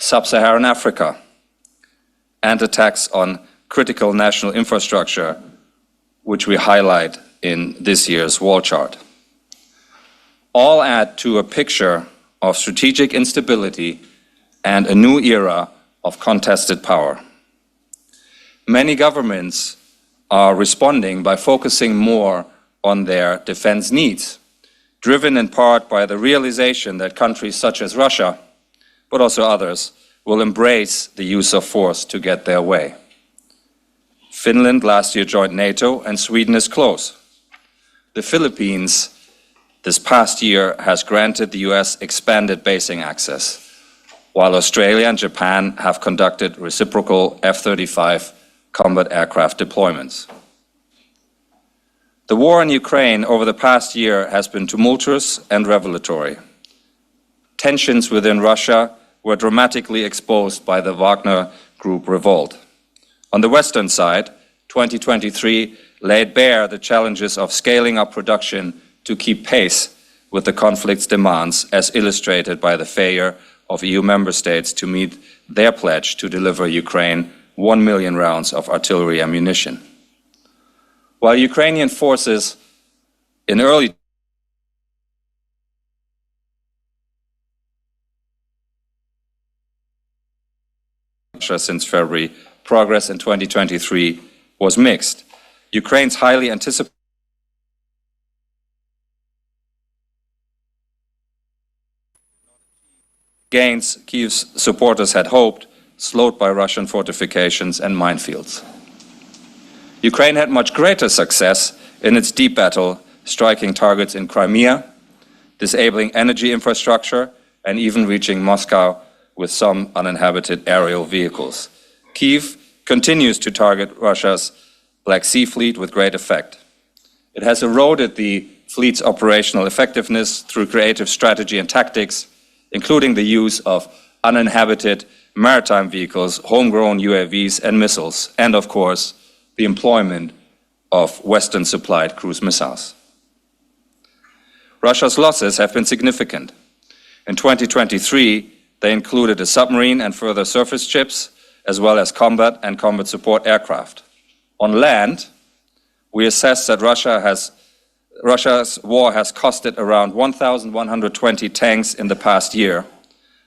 Sub-Saharan Africa, and attacks on critical national infrastructure, which we highlight in this year's wall chart. All add to a picture of strategic instability and a new era of contested power. Many governments are responding by focusing more on their defense needs, driven in part by the realization that countries such as Russia, but also others, will embrace the use of force to get their way. Finland last year joined NATO, and Sweden is close. The Philippines this past year has granted the US expanded basing access, while Australia and Japan have conducted reciprocal F-35 combat aircraft deployments. The war in Ukraine over the past year has been tumultuous and revelatory. Tensions within Russia were dramatically exposed by the Wagner Group revolt. On the Western side, 2023 laid bare the challenges of scaling up production to keep pace with the conflict's demands, as illustrated by the failure of EU member states to meet their pledge to deliver Ukraine 1 million rounds of artillery ammunition. While Ukrainian forces in early since February, progress in 2023 was mixed. Ukraine's highly anticipated gains Kyiv's supporters had hoped, slowed by Russian fortifications and minefields. Ukraine had much greater success in its deep battle, striking targets in Crimea, disabling energy infrastructure, and even reaching Moscow with some uninhabited aerial vehicles. Kyiv continues to target Russia's Black Sea Fleet with great effect. It has eroded the fleet's operational effectiveness through creative strategy and tactics, including the use of uninhabited maritime vehicles, homegrown UAVs and missiles, and of course, the employment of Western-supplied cruise missiles. Russia's losses have been significant. In 2023, they included a submarine and further surface ships, as well as combat and combat support aircraft. On land, we assess that Russia's war has costed around 1,120 tanks in the past year,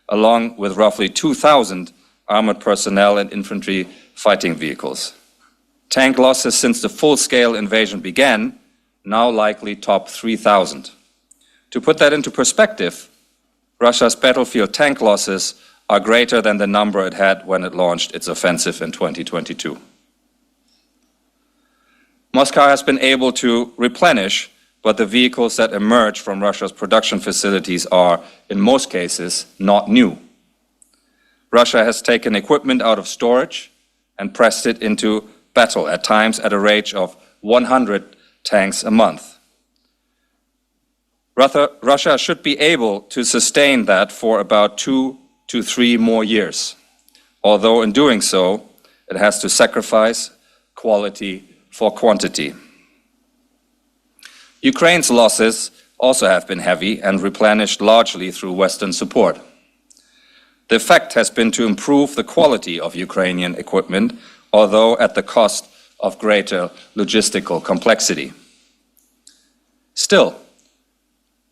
along with roughly 2,000 armored personnel and infantry fighting vehicles. Tank losses since the full-scale invasion began now likely top 3,000. To put that into perspective, Russia's battlefield tank losses are greater than the number it had when it launched its offensive in 2022. Moscow has been able to replenish, but the vehicles that emerge from Russia's production facilities are, in most cases, not new. Russia has taken equipment out of storage and pressed it into battle, at times at a rate of 100 tanks a month. Russia should be able to sustain that for about 2 to 3 more years, although in doing so, it has to sacrifice quality for quantity. Ukraine's losses also have been heavy and replenished largely through Western support. The effect has been to improve the quality of Ukrainian equipment, although at the cost of greater logistical complexity. Still,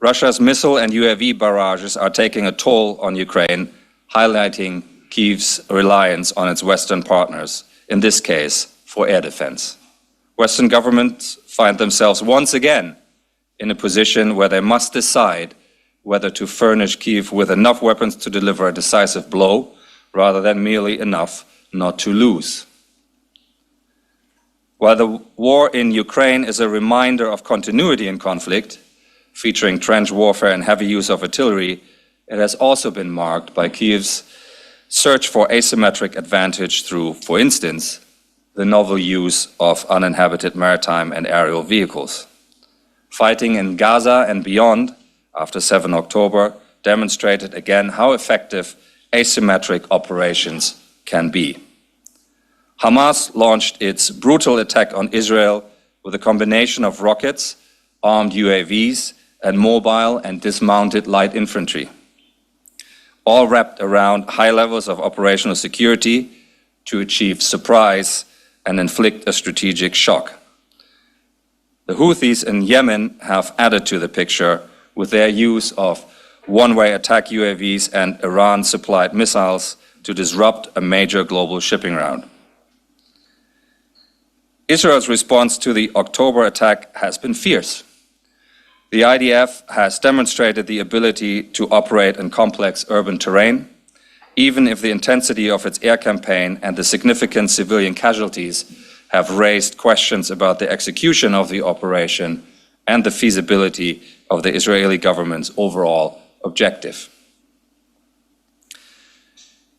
Russia's missile and UAV barrages are taking a toll on Ukraine, highlighting Kyiv's reliance on its Western partners, in this case, for air defense. Western governments find themselves once again in a position where they must decide whether to furnish Kyiv with enough weapons to deliver a decisive blow, rather than merely enough not to lose. While the war in Ukraine is a reminder of continuity in conflict, featuring trench warfare and heavy use of artillery, it has also been marked by Kyiv's search for asymmetric advantage through, for instance, the novel use of uninhabited maritime and aerial vehicles. Fighting in Gaza and beyond after 7 October demonstrated again how effective asymmetric operations can be. Hamas launched its brutal attack on Israel with a combination of rockets, armed UAVs, and mobile and dismounted light infantry. all wrapped around high levels of operational security to achieve surprise and inflict a strategic shock. The Houthis in Yemen have added to the picture with their use of one-way attack UAVs and Iran-supplied missiles to disrupt a major global shipping route. Israel's response to the October attack has been fierce. The IDF has demonstrated the ability to operate in complex urban terrain, even if the intensity of its air campaign and the significant civilian casualties have raised questions about the execution of the operation and the feasibility of the Israeli government's overall objective.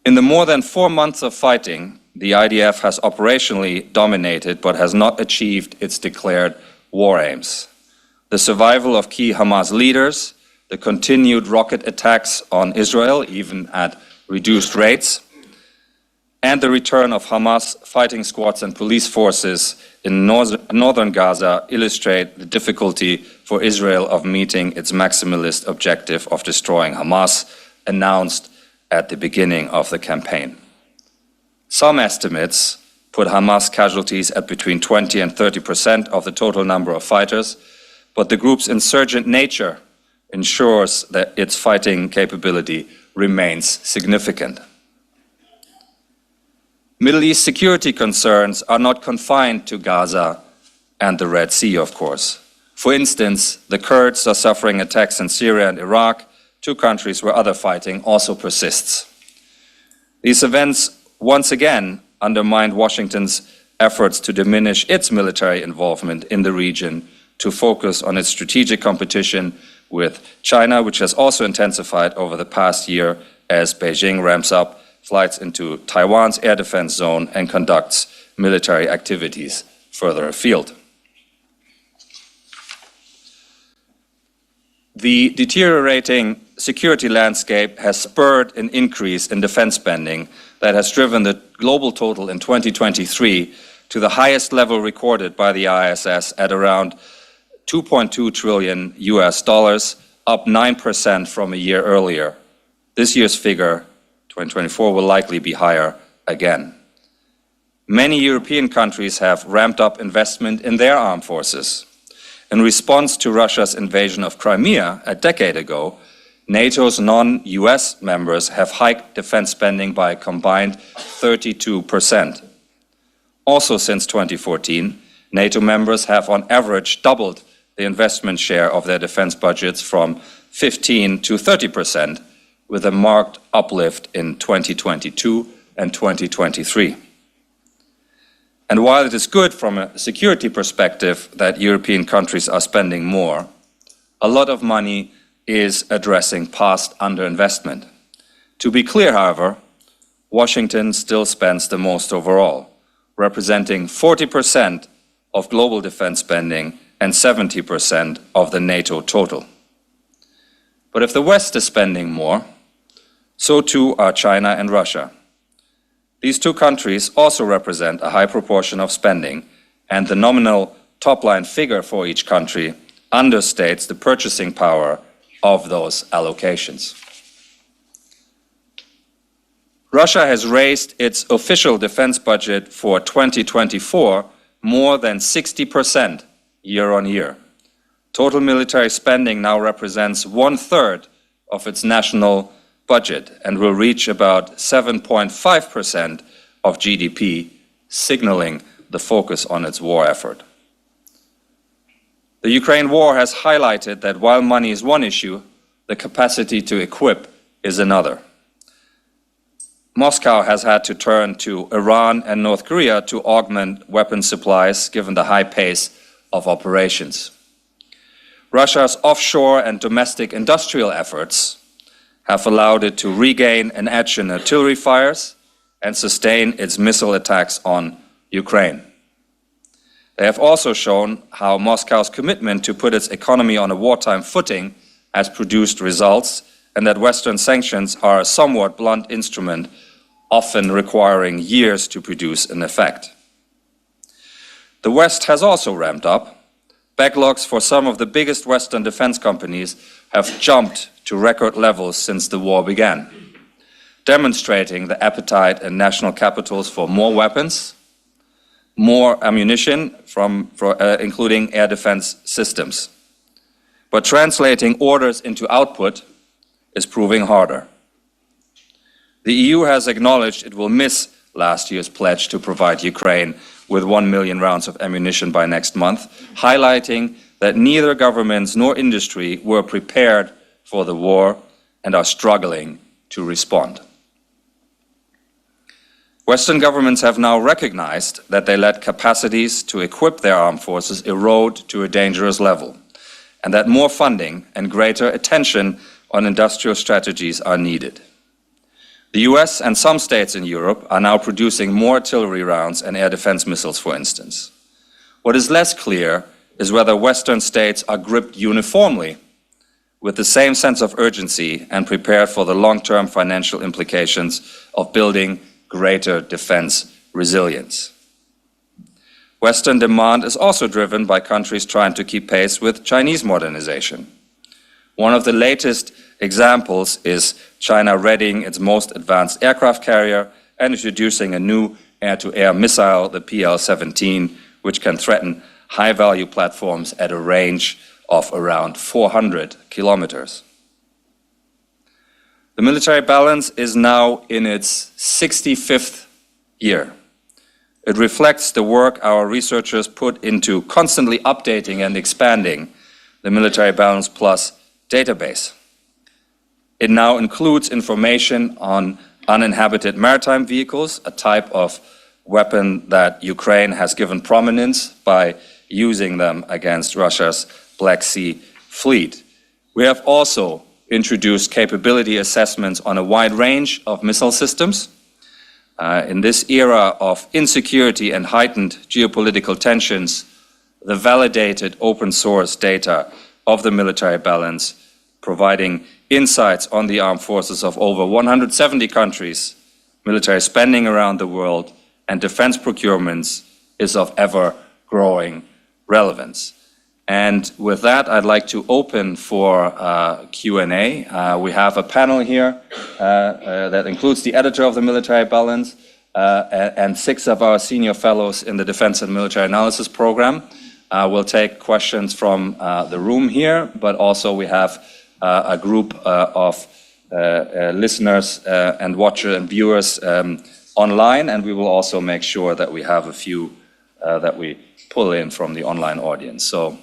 In the more than 4 months of fighting, the IDF has operationally dominated but has not achieved its declared war aims. The survival of key Hamas leaders, the continued rocket attacks on Israel, even at reduced rates, and the return of Hamas fighting squads and police forces in northern Gaza illustrate the difficulty for Israel of meeting its maximalist objective of destroying Hamas, announced at the beginning of the campaign. Some estimates put Hamas casualties at between 20 and 30% of the total number of fighters, but the group's insurgent nature ensures that its fighting capability remains significant. Middle East security concerns are not confined to Gaza and the Red Sea, of course. For instance, the Kurds are suffering attacks in Syria and Iraq, two countries where other fighting also persists. These events once again undermined Washington's efforts to diminish its military involvement in the region to focus on its strategic competition with China, which has also intensified over the past year as Beijing ramps up flights into Taiwan's air defense zone and conducts military activities further afield. The deteriorating security landscape has spurred an increase in defense spending that has driven the global total in 2023 to the highest level recorded by the IISS at around $2.2 trillion, up 9% from a year earlier. This year's figure, 2024, will likely be higher again. Many European countries have ramped up investment in their armed forces. In response to Russia's invasion of Crimea a decade ago, NATO's non-US members have hiked defense spending by a combined 32%. Also since 2014, NATO members have on average doubled the investment share of their defense budgets from 15 to 30%, with a marked uplift in 2022 and 2023. And while it is good from a security perspective that European countries are spending more, a lot of money is addressing past underinvestment. To be clear, however, Washington still spends the most overall, representing 40% of global defense spending and 70% of the NATO total. But if the West is spending more, so too are China and Russia. These two countries also represent a high proportion of spending, and the nominal top-line figure for each country understates the purchasing power of those allocations. Russia has raised its official defense budget for 2024 more than 60% year on year. Total military spending now represents 1/3 of its national budget and will reach about 7.5% of GDP, signaling the focus on its war effort. The Ukraine war has highlighted that while money is one issue, the capacity to equip is another. Moscow has had to turn to Iran and North Korea to augment weapon supplies given the high pace of operations. Russia's offshore and domestic industrial efforts have allowed it to regain an edge in artillery fires and sustain its missile attacks on Ukraine. They have also shown how Moscow's commitment to put its economy on a wartime footing has produced results, and that Western sanctions are a somewhat blunt instrument, often requiring years to produce an effect. The West has also ramped up. Backlogs for some of the biggest Western defense companies have jumped to record levels since the war began. demonstrating the appetite in national capitals for more weapons, more ammunition, including air defense systems. But translating orders into output is proving harder. The EU has acknowledged it will miss last year's pledge to provide Ukraine with 1 million rounds of ammunition by next month, highlighting that neither governments nor industry were prepared for the war and are struggling to respond. Western governments have now recognized that they let capacities to equip their armed forces erode to a dangerous level, and that more funding and greater attention on industrial strategies are needed. The US and some states in Europe are now producing more artillery rounds and air defense missiles, for instance. What is less clear is whether Western states are gripped uniformly with the same sense of urgency and prepared for the long-term financial implications of building greater defense resilience. Western demand is also driven by countries trying to keep pace with Chinese modernization. One of the latest examples is China readying its most advanced aircraft carrier and introducing a new air-to-air missile, the PL-17, which can threaten high-value platforms at a range of around 400 kilometers. The military balance is now in its 65th year. It reflects the work our researchers put into constantly updating and expanding the Military Balance Plus database. It now includes information on uninhabited maritime vehicles, a type of weapon that Ukraine has given prominence by using them against Russia's Black Sea fleet. We have also introduced capability assessments on a wide range of missile systems. In this era of insecurity and heightened geopolitical tensions, the validated open source data of the military balance, providing insights on the armed forces of over 170 countries, military spending around the world, and defense procurements, is of ever-growing relevance. And with that, I'd like to open for Q&A. We have a panel here that includes the editor of the Military Balance and 6 of our senior fellows in the Defense and Military Analysis Program. We'll take questions from the room here, but also we have a group of listeners and watchers and viewers online, and we will also make sure that we have a few that we pull in from the online audience. So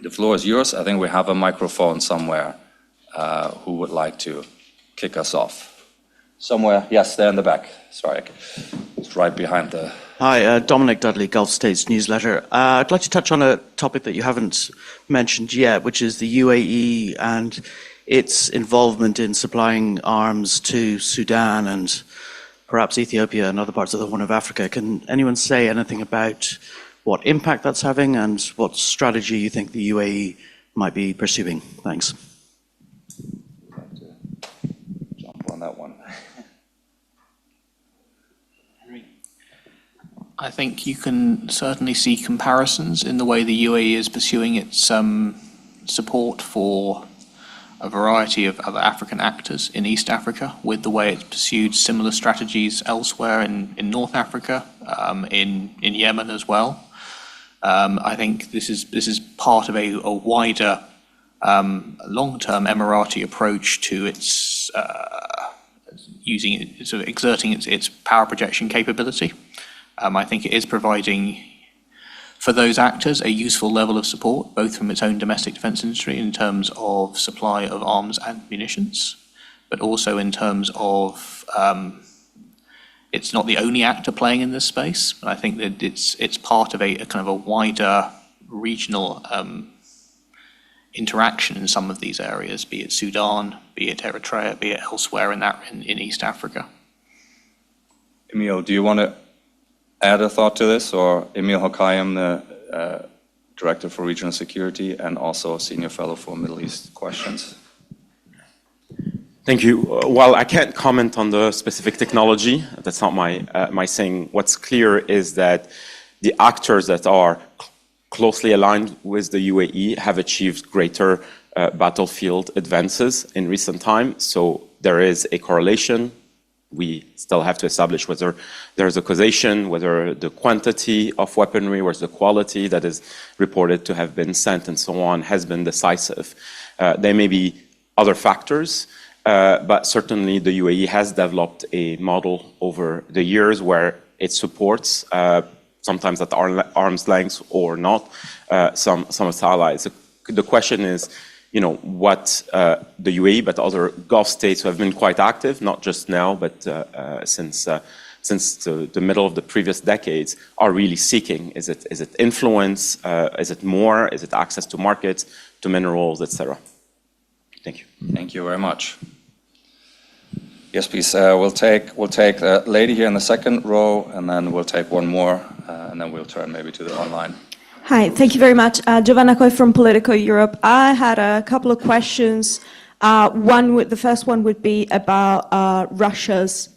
the floor is yours. I think we have a microphone somewhere. Who would like to kick us off? Somewhere, yes, there in the back. Sorry, it's right behind the... Hi, Dominic Dudley, Gulf States Newsletter. I'd like to touch on a topic that you haven't mentioned yet, which is the UAE and its involvement in supplying arms to Sudan and perhaps Ethiopia and other parts of the Horn of Africa. Can anyone say anything about what impact that's having and what strategy you think the UAE might be pursuing? Thanks. Jump on that one. I think you can certainly see comparisons in the way the UAE is pursuing its support for a variety of other African actors in East Africa, with the way it's pursued similar strategies elsewhere in North Africa, in Yemen as well. I think this is part of a wider long-term Emirati approach to its exerting its power projection capability. I think it is providing for those actors a useful level of support, both from its own domestic defence industry in terms of supply of arms and munitions, but also in terms of it's not the only actor playing in this space. But I think that it's part of a kind of a wider regional interaction in some of these areas, be it Sudan, be it Eritrea, be it elsewhere in East Africa. Emil, do you want to add a thought to this, or Emil Hokayyem, the Director for Regional Security and also Senior Fellow for Middle East Questions? Thank you. While I can't comment on the specific technology, that's not my saying. What's clear is that the actors that are closely aligned with the UAE have achieved greater battlefield advances in recent time. So there is a correlation. We still have to establish whether there's a causation, whether the quantity of weaponry, where's the quality that is reported to have been sent and so on has been decisive. There may be other factors, but certainly the UAE has developed a model over the years where it supports, sometimes at arm's length or not, some of its allies. The question is, what the UAE, but other Gulf states who have been quite active, not just now, but since the middle of the previous decades, are really seeking. Is it influence? Is it more? Is it access to markets, to minerals, etc.? Thank you. Thank you very much. Yes, please. We'll take the lady here in the second row, and then we'll take one more, and then we'll turn maybe to the online. Hi, thank you very much. Giovanna Coy from Political Europe. I had a couple of questions. The first one would be about Russia's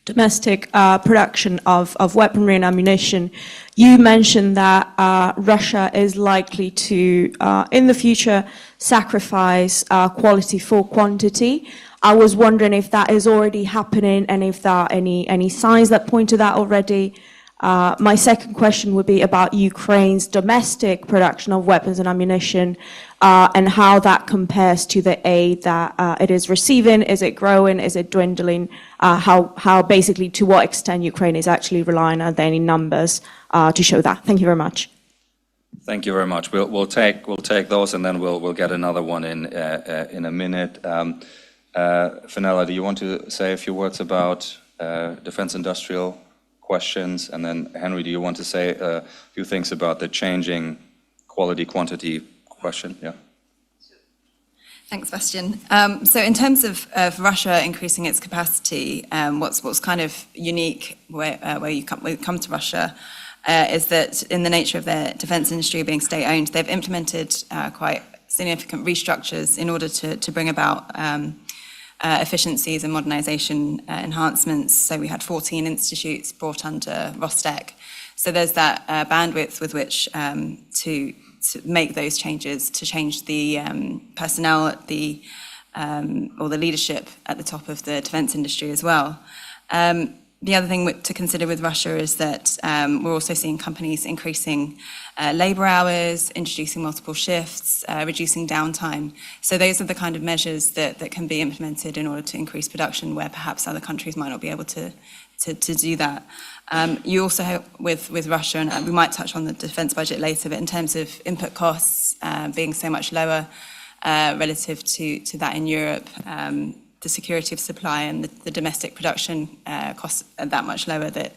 domestic production of weaponry and ammunition. You mentioned that Russia is likely to, in the future, sacrifice quality for quantity. I was wondering if that is already happening and if there are any signs that point to that already. My second question would be about Ukraine's domestic production of weapons and ammunition and how that compares to the aid that it is receiving. Is it growing? Is it dwindling? How basically, to what extent Ukraine is actually relying on any numbers to show that? Thank you very much. Thank you very much. We'll take those, and then we'll get another one in a minute. Fenella, do you want to say a few words about defense industrial questions? And then, Henry, do you want to say a few things about the changing quality-quantity question? Yeah. Thanks, Bastian. So in terms of Russia increasing its capacity, what's kind of unique when you come to Russia is that in the nature of their defense industry being state-owned, they've implemented quite significant restructures in order to bring about efficiencies and modernization enhancements. So we had 14 institutes brought under Rostec. So there's that bandwidth with which to make those changes, to change the personnel at or the leadership at the top of the defense industry as well. The other thing to consider with Russia is that we're also seeing companies increasing labor hours, introducing multiple shifts, reducing downtime. So those are the kind of measures that can be implemented in order to increase production where perhaps other countries might not be able to do that. You also have with Russia, and we might touch on the defense budget later, but in terms of input costs being so much lower relative to that in Europe, the security of supply and the domestic production costs are that much lower that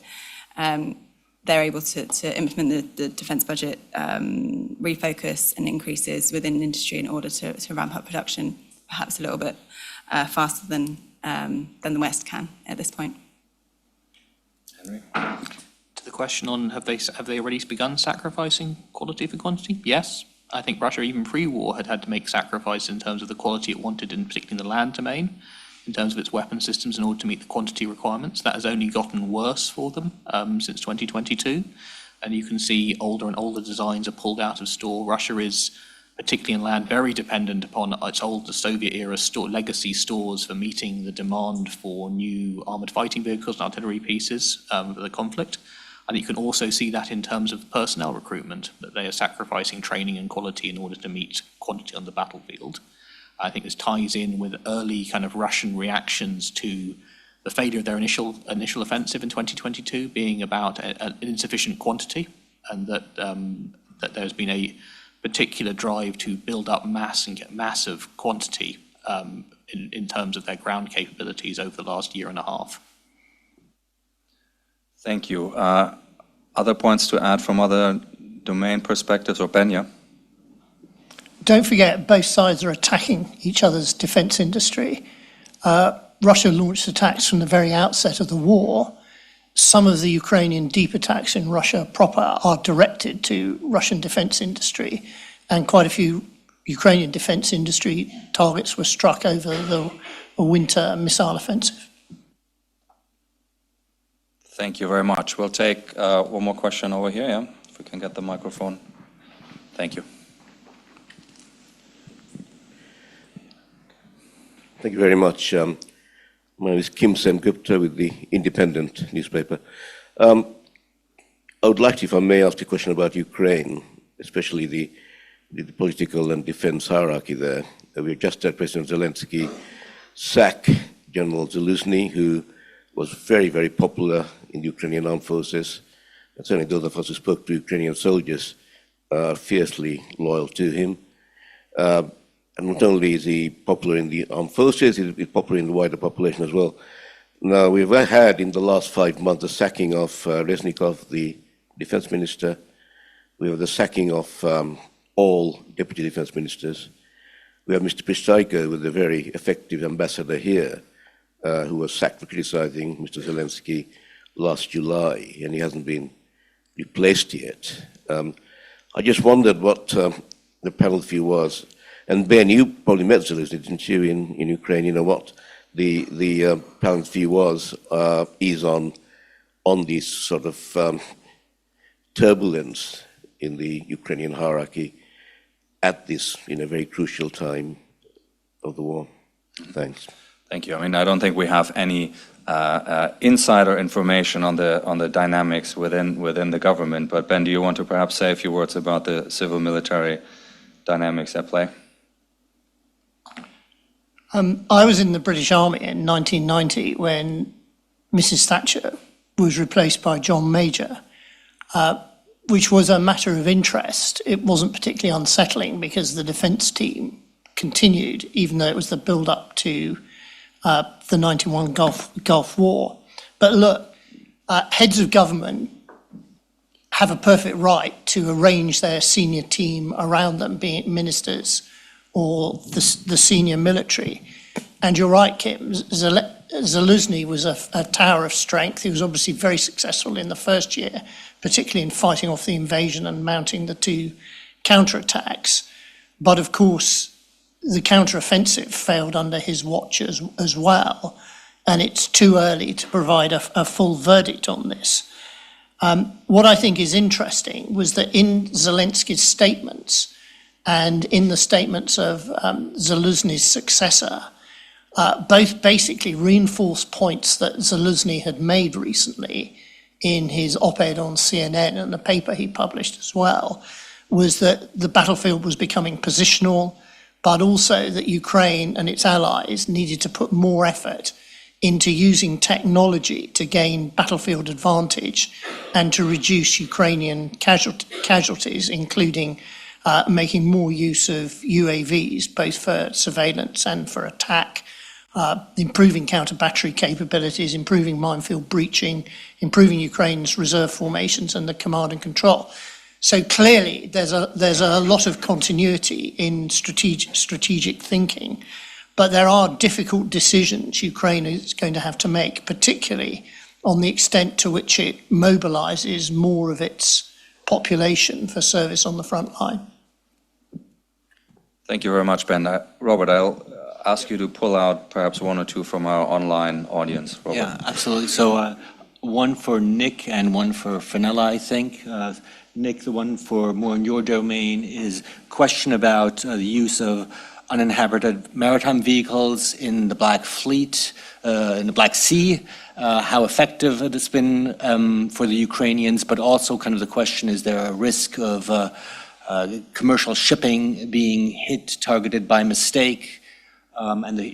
they're able to implement the defense budget refocus and increases within the industry in order to ramp up production perhaps a little bit faster than the West can at this point. Henry? To the question on have they already begun sacrificing quality for quantity? Yes. I think Russia, even pre-war, had to make sacrifices in terms of the quality it wanted, in particular in the land domain, in terms of its weapon systems in order to meet the quantity requirements. That has only gotten worse for them since 2022. And you can see older and older designs are pulled out of store. Russia is, particularly in land, very dependent upon its old Soviet-era legacy stores for meeting the demand for new armoured fighting vehicles and artillery pieces for the conflict. And you can also see that in terms of personnel recruitment, that they are sacrificing training and quality in order to meet quantity on the battlefield. I think this ties in with early kind of Russian reactions to the failure of their initial offensive in 2022 being about an insufficient quantity, and that there's been a particular drive to build up mass and get massive quantity in terms of their ground capabilities over the last year and a half. Thank you. Other points to add from other domain perspectives, or Benya? Don't forget, both sides are attacking each other's defense industry. Russia launched attacks from the very outset of the war. Some of the Ukrainian deep attacks in Russia proper are directed to Russian defense industry, and quite a few Ukrainian defense industry targets were struck over the winter missile offensive. Thank you very much. We'll take one more question over here, yeah? If we can get the microphone. Thank you. Thank you very much. My name is Kim Sen-Gupta with the Independent newspaper. I would like to, if I may, ask a question about Ukraine, especially the political and defense hierarchy there. We've just had President Zelensky sack General Zaluzhny, who was very, very popular in the Ukrainian armed forces. And certainly those of us who spoke to Ukrainian soldiers are fiercely loyal to him. And not only is he popular in the armed forces, he's popular in the wider population as well. Now, we've had in the last 5 months the sacking of Reznikov, the defense minister. We have the sacking of all deputy defense ministers. We have Mr. Pishtaiko, who was a very effective ambassador here, who was sacked for criticizing Mr. Zelensky last July, and he hasn't been replaced yet. I just wondered what the panel view was. And Ben, you probably met Zelensky, didn't you, in Ukraine? You know what the panel's view is on this sort of turbulence in the Ukrainian hierarchy at this, very crucial time of the war. Thanks. Thank you. I mean, I don't think we have any insider information on the dynamics within the government. But Ben, do you want to perhaps say a few words about the civil-military dynamics at play? I was in the British Army in 1990 when Mrs. Thatcher was replaced by John Major, which was a matter of interest. It wasn't particularly unsettling because the defence team continued, even though it was the build-up to the 91 Gulf War. But look, heads of government have a perfect right to arrange their senior team around them, be it ministers or the senior military. And you're right, Kim, Zaluzhny was a tower of strength. He was obviously very successful in the first year, particularly in fighting off the invasion and mounting the 2 counterattacks. But of course, the counteroffensive failed under his watch as well, and it's too early to provide a full verdict on this. What I think is interesting was that in Zelensky's statements and in the statements of Zaluzhny's successor, both basically reinforced points that Zaluzhny had made recently in his op-ed on CNN and the paper he published as well, was that the battlefield was becoming positional, but also that Ukraine and its allies needed to put more effort into using technology to gain battlefield advantage and to reduce Ukrainian casualties, including making more use of UAVs, both for surveillance and for attack, improving counter-battery capabilities, improving minefield breaching, improving Ukraine's reserve formations and the command and control. So clearly there's a lot of continuity in strategic thinking, but there are difficult decisions Ukraine is going to have to make, particularly on the extent to which it mobilizes more of its population for service on the front line. Thank you very much, Ben. Robert, I'll ask you to pull out perhaps 1 or 2 from our online audience. Robert. Yeah, absolutely. So one for Nick and one for Fenella, I think. Nick, the one for more in your domain is question about the use of uninhabited maritime vehicles in the Black Fleet, in the Black Sea, how effective it has been for the Ukrainians, but also kind of the question, is there a risk of commercial shipping being hit, targeted by mistake,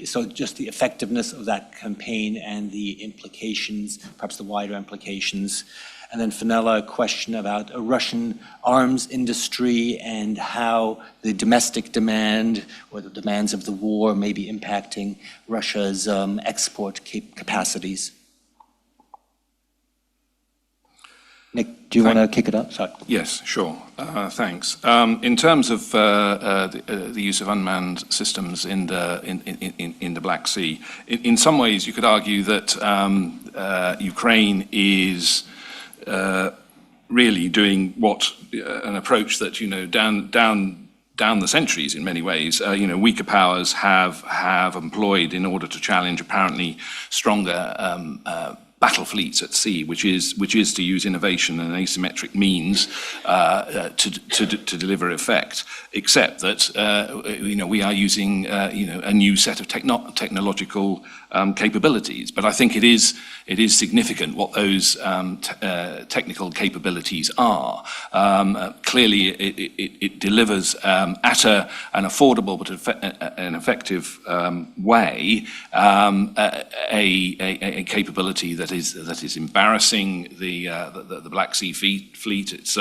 so just the effectiveness of that campaign and the implications, perhaps the wider implications. And then Fenella, a question about a Russian arms industry and how the domestic demand or the demands of the war may be impacting Russia's export capacities. Nick, do you want to kick it up? Sorry. Yes, sure. Thanks. In terms of the use of unmanned systems in the Black Sea, in some ways you could argue that Ukraine is really doing an approach that down the centuries in many ways weaker powers have employed in order to challenge apparently stronger battle fleets at sea, which is to use innovation and asymmetric means to deliver effect. Except that we are using a new set of technological capabilities. But I think it is significant what those technical capabilities are. Clearly, it delivers at an affordable but an effective way a capability that is embarrassing the Black Sea fleet. It's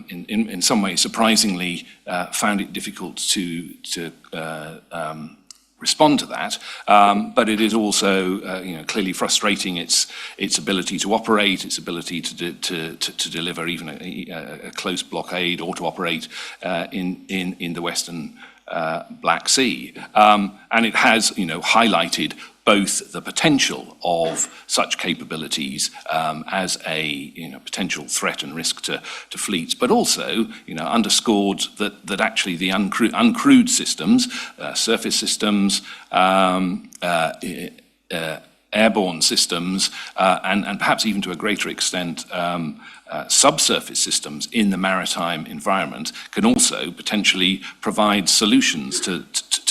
in some ways surprisingly found it difficult to respond to that, but it is also clearly frustrating its ability to operate, its ability to deliver even a close blockade or to operate in the Western Black Sea, and it has highlighted both the potential of such capabilities as a potential threat and risk to fleets, but also underscored that actually the uncrewed systems, surface systems, airborne systems, and perhaps even to a greater extent subsurface systems in the maritime environment can also potentially provide solutions to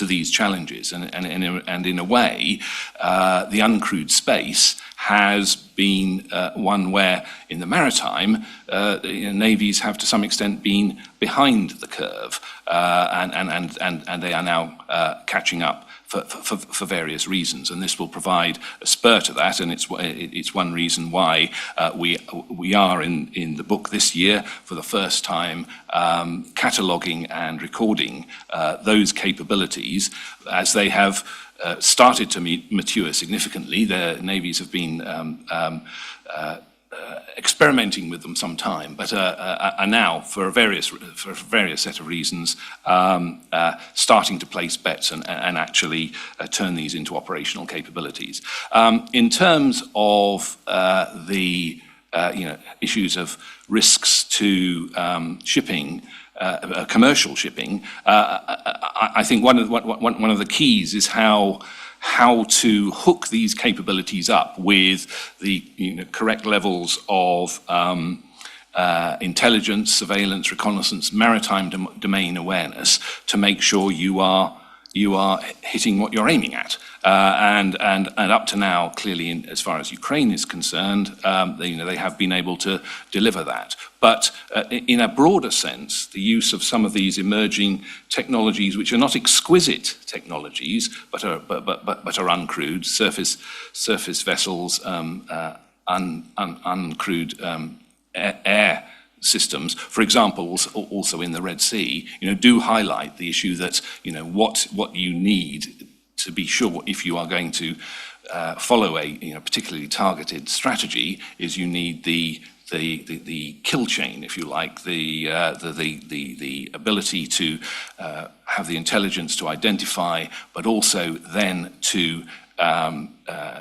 these challenges. And in a way, the uncrewed space has been one where in the maritime, navies have to some extent been behind the curve, and they are now catching up for various reasons, and this will provide a spur to that, and it's one reason why we are in the book this year for the first time cataloguing and recording those capabilities as they have started to mature significantly. The navies have been experimenting with them some time, but are now, for a various set of reasons, starting to place bets and actually turn these into operational capabilities. In terms of the issues of risks to shipping, commercial shipping, I think one of the keys is how to hook these capabilities up with the correct levels of intelligence, surveillance, reconnaissance, maritime domain awareness to make sure you are hitting what you're aiming at. And up to now, clearly, as far as Ukraine is concerned, they have been able to deliver that. But in a broader sense, the use of some of these emerging technologies, which are not exquisite technologies, but are uncrewed, surface vessels, uncrewed air systems, for example, also in the Red Sea, do highlight the issue that what you need to be sure if you are going to follow a particularly targeted strategy is you need the kill chain, if you like, the ability to have the intelligence to identify, but also then to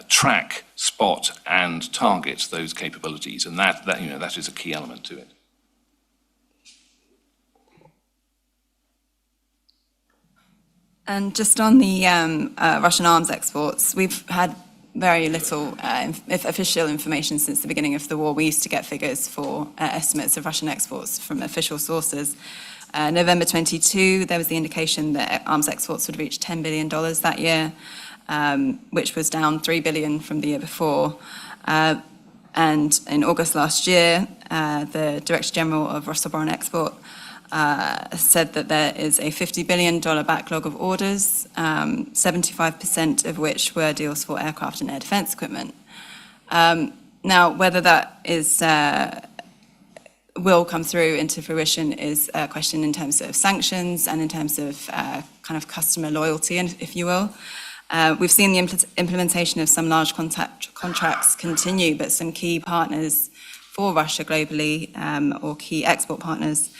track, spot, and target those capabilities, and that is a key element to it. And just on the Russian arms exports, we've had very little official information since the beginning of the war. We used to get figures for estimates of Russian exports from official sources. November 22, there was the indication that arms exports would reach $10 billion that year, which was down $3 billion from the year before. And in August last year, the Director General of Rosoboronexport said that there is a $50 billion backlog of orders, 75% of which were deals for aircraft and air defense equipment. Now, whether that will come through into fruition is a question in terms of sanctions and in terms of kind of customer loyalty, if you will. We've seen the implementation of some large contracts continue, but some key partners for Russia globally, or key export partners,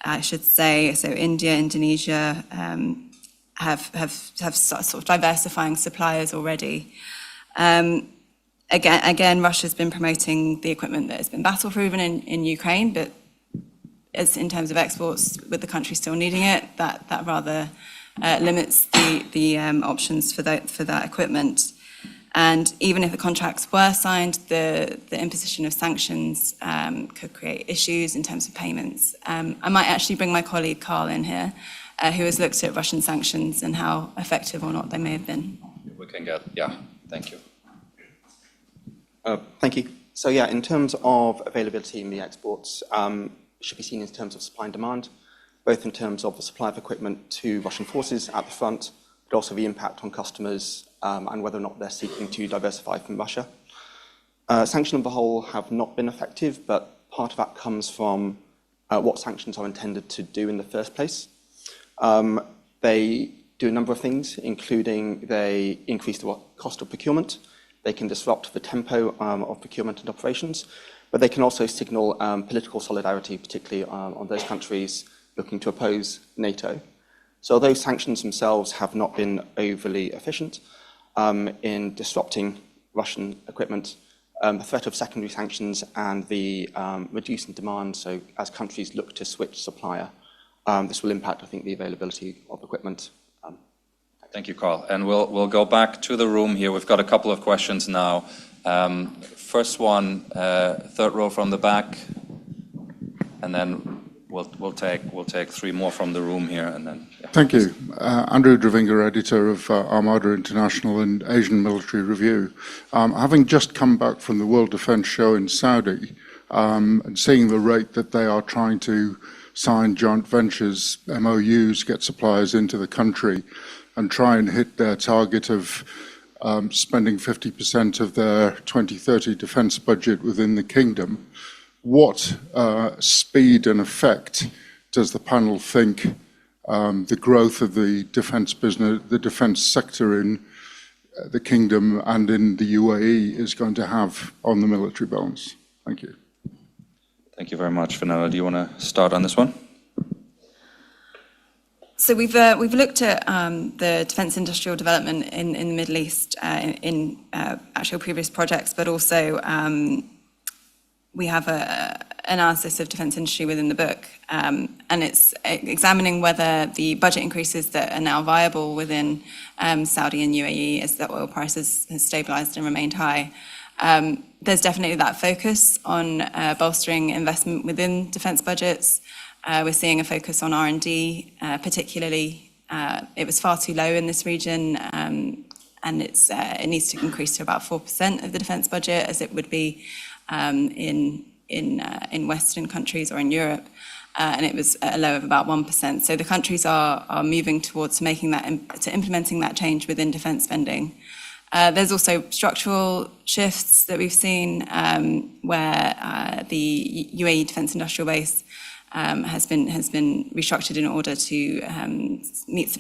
I should say, so India, Indonesia, have sort of diversifying suppliers already. Again, Russia's been promoting the equipment that has been battle-proven in Ukraine, but as in terms of exports, with the country still needing it, that rather limits the options for that equipment. And even if the contracts were signed, the imposition of sanctions could create issues in terms of payments. I might actually bring my colleague Carl in here, who has looked at Russian sanctions and how effective or not they may have been. We can get, yeah, thank you. Thank you. So yeah, in terms of availability in the exports, should be seen in terms of supply and demand, both in terms of the supply of equipment to Russian forces at the front, but also the impact on customers and whether or not they're seeking to diversify from Russia. Sanctions on the whole have not been effective, but part of that comes from what sanctions are intended to do in the first place. They do a number of things, including they increase the cost of procurement, they can disrupt the tempo of procurement and operations, but they can also signal political solidarity, particularly on those countries looking to oppose NATO. So although sanctions themselves have not been overly efficient in disrupting Russian equipment, the threat of secondary sanctions and the reducing demand, so as countries look to switch supplier, this will impact, I think, the availability of equipment. Thank you, Carl. And we'll go back to the room here. We've got a couple of questions now. First one, third row from the back, and then we'll take three more from the room here, and then. Yeah. Thank you, Andrew Dravinger, editor of Armada International and Asian Military Review. Having just come back from the World Defence Show in Saudi, and seeing the rate that they are trying to sign joint ventures, MOUs, get suppliers into the country, and try and hit their target of spending 50% of their 2030 defence budget within the kingdom. What speed and effect does the panel think the growth of the defence business, the defence sector in the kingdom and in the UAE is going to have on the military balance? Thank you. Thank you very much. Fenella, do you want to start on this one? So we've looked at the defence industrial development in the Middle East in actual previous projects, but also we have an analysis of defence industry within the book, and it's examining whether the budget increases that are now viable within Saudi and UAE as the oil prices has stabilised and remained high. There's definitely that focus on bolstering investment within defence budgets. We're seeing a focus on R&D, particularly. It was far too low in this region, and it needs to increase to about 4% of the defence budget, as it would be in Western countries or in Europe, and it was a low of about 1%. So the countries are moving towards implementing that change within defence spending. There's also structural shifts that we've seen, where the UAE Defence Industrial Base has been restructured in order to meet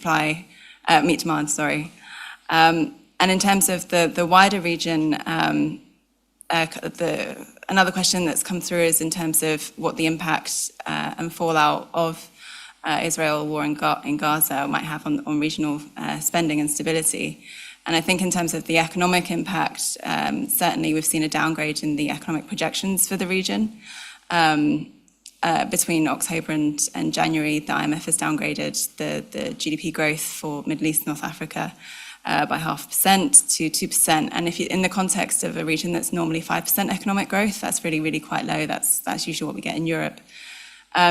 demand. Sorry, and in terms of the wider region, another question that's come through is in terms of what the impact and fallout of Israel war in Gaza might have on regional spending and stability. And I think in terms of the economic impact, certainly we've seen a downgrade in the economic projections for the region. Between October and January, the IMF has downgraded the GDP growth for Middle East and North Africa by 0.5% to 2%. And if you, in the context of a region that's normally 5% economic growth, that's really, really quite low. That's usually what we get in Europe.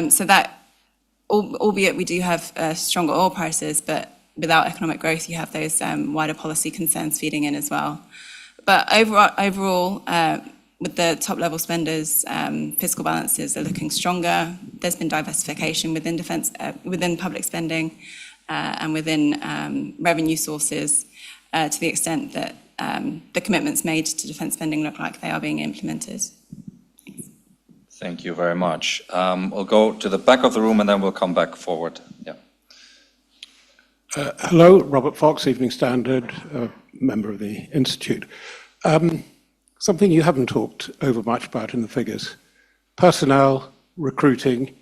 So that, albeit we do have stronger oil prices, but without economic growth, you have those wider policy concerns feeding in as well. But overall, with the top-level spenders, fiscal balances are looking stronger. There's been diversification within defence, within public spending, and within revenue sources, to the extent that the commitments made to defence spending look like they are being implemented. Thanks. Thank you very much. We'll go to the back of the room and then we'll come back forward. Yeah. Hello, Robert Fox, Evening Standard, member of the Institute. Something you haven't talked over much about in the figures: personnel, recruiting,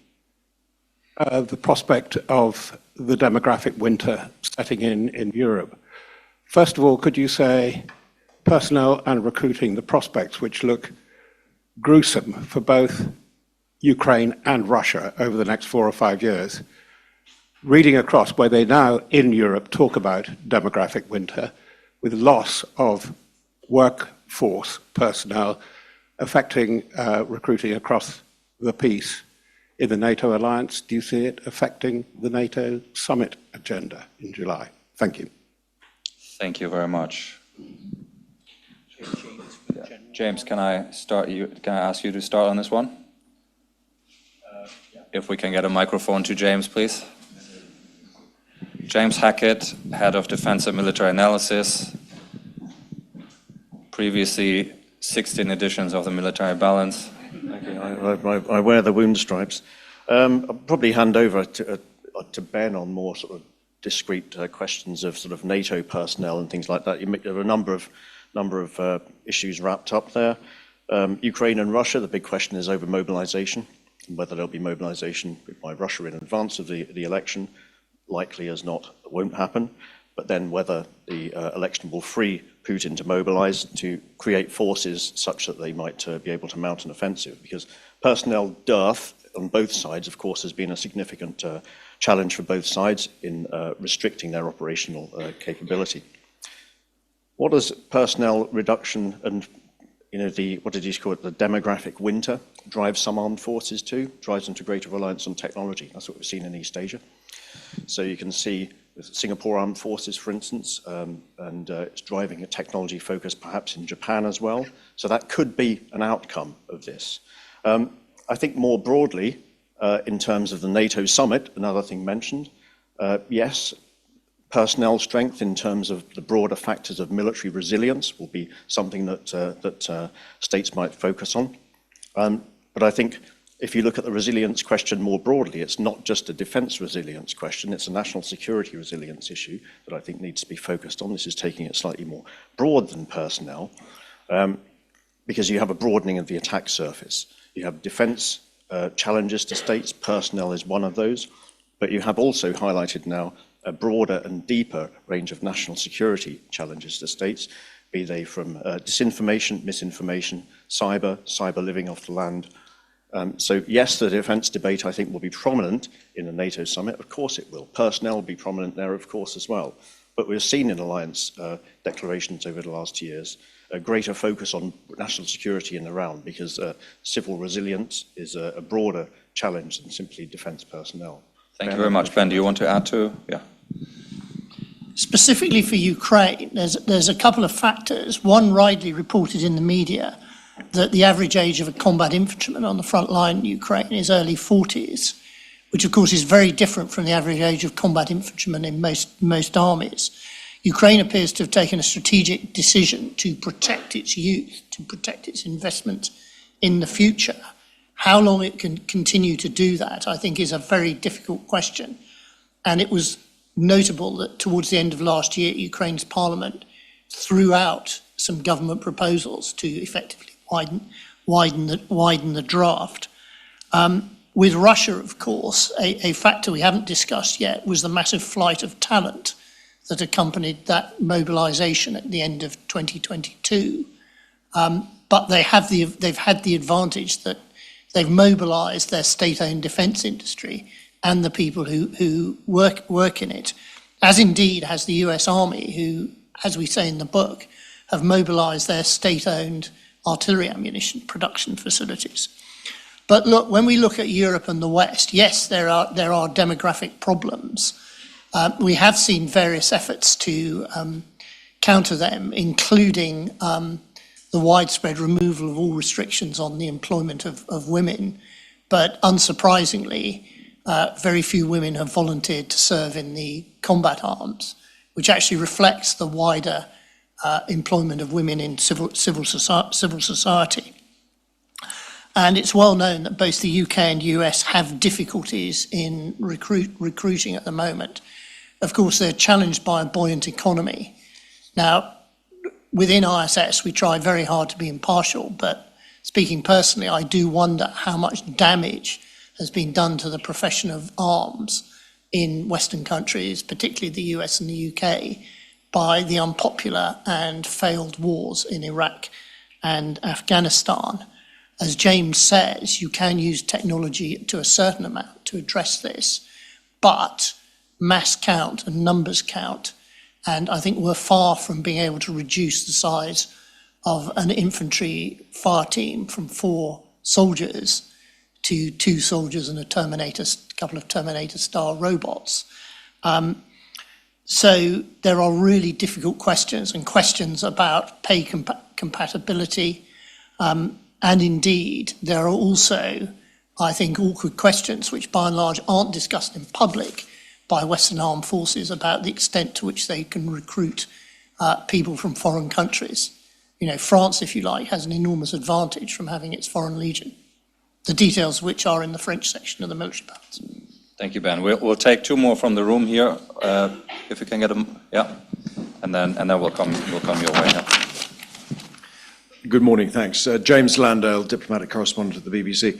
the prospect of the demographic winter setting in Europe. First of all, could you say personnel and recruiting, the prospects which look gruesome for both Ukraine and Russia over the next 4 or 5 years? Reading across where they now in Europe talk about demographic winter with loss of workforce personnel affecting recruiting across the piece in the NATO alliance? Do you see it affecting the NATO summit agenda in July? Thank you. Thank you very much. James, can I ask you to start on this one? If we can get a microphone to James, please. James Hackett, Head of Defense and Military Analysis. Previously, 16 editions of the Military Balance. Thank you. I wear the wound stripes. I'll probably hand over to Ben on more sort of discrete questions of sort of NATO personnel and things like that. There are a number of issues wrapped up there. Ukraine and Russia, the big question is over mobilization, and whether there'll be mobilization by Russia in advance of the election. Likely as not, won't happen. But then whether the election will free Putin to mobilize to create forces such that they might be able to mount an offensive. Because personnel dearth on both sides, of course, has been a significant challenge for both sides in restricting their operational capability. What does personnel reduction and what did he call it, the demographic winter, drive some armed forces to? Drives them to greater reliance on technology. That's what we've seen in East Asia. So you can see with Singapore Armed Forces, for instance, and it's driving a technology focus perhaps in Japan as well. So that could be an outcome of this. I think more broadly, in terms of the NATO summit, another thing mentioned, yes, personnel strength in terms of the broader factors of military resilience will be something that states might focus on. But I think if you look at the resilience question more broadly, it's not just a defense resilience question, it's a national security resilience issue that I think needs to be focused on. This is taking it slightly more broad than personnel, because you have a broadening of the attack surface. You have defense challenges to states, personnel is one of those, but you have also highlighted now a broader and deeper range of national security challenges to states, be they from disinformation, misinformation, cyber living off the land. So yes, the defence debate, I think, will be prominent in the NATO summit. Of course it will. Personnel will be prominent there, of course, as well. But we've seen in alliance declarations over the last years a greater focus on national security in the round, because civil resilience is a broader challenge than simply defence personnel. Thank you very much. Ben, do you want to add to? Yeah. Specifically for Ukraine, there's a couple of factors. One, widely reported in the media, that the average age of a combat infantryman on the front line in Ukraine is early 40s, which of course is very different from the average age of combat infantrymen in most armies. Ukraine appears to have taken a strategic decision to protect its youth, to protect its investment in the future. How long it can continue to do that, I think, is a very difficult question. And it was notable that towards the end of last year, Ukraine's parliament threw out some government proposals to effectively widen the draft. With Russia, of course, a factor we haven't discussed yet was the massive flight of talent that accompanied that mobilization at the end of 2022. But they've had the advantage that they've mobilized their state-owned defense industry and the people who work in it, as indeed has the US Army, who, as we say in the book, have mobilized their state-owned artillery ammunition production facilities. But look, when we look at Europe and the West, yes, there are demographic problems. We have seen various efforts to counter them, including the widespread removal of all restrictions on the employment of women. But unsurprisingly, very few women have volunteered to serve in the combat arms, which actually reflects the wider employment of women in civil society. And it's well known that both the UK and US have difficulties in recruiting at the moment. Of course, they're challenged by a buoyant economy. Now, within IISS, we try very hard to be impartial, but speaking personally, I do wonder how much damage has been done to the profession of arms in Western countries, particularly the US and the UK, by the unpopular and failed wars in Iraq and Afghanistan. As James says, you can use technology to a certain amount to address this, but mass count and numbers count, and I think we're far from being able to reduce the size of an infantry fire team from 4 soldiers to 2 soldiers and a couple of Terminator-style robots. So there are really difficult questions and questions about pay compatibility. And indeed, there are also, I think, awkward questions which by and large aren't discussed in public by Western armed forces about the extent to which they can recruit people from foreign countries. You know, France, if you like, has an enormous advantage from having its foreign legion, the details of which are in the French section of the military balance. Thank you, Ben. We'll take 2 more from the room here, if you can get them. Yeah, and then we'll come your way. Yeah. Good morning, thanks. James Landale, diplomatic correspondent at the BBC.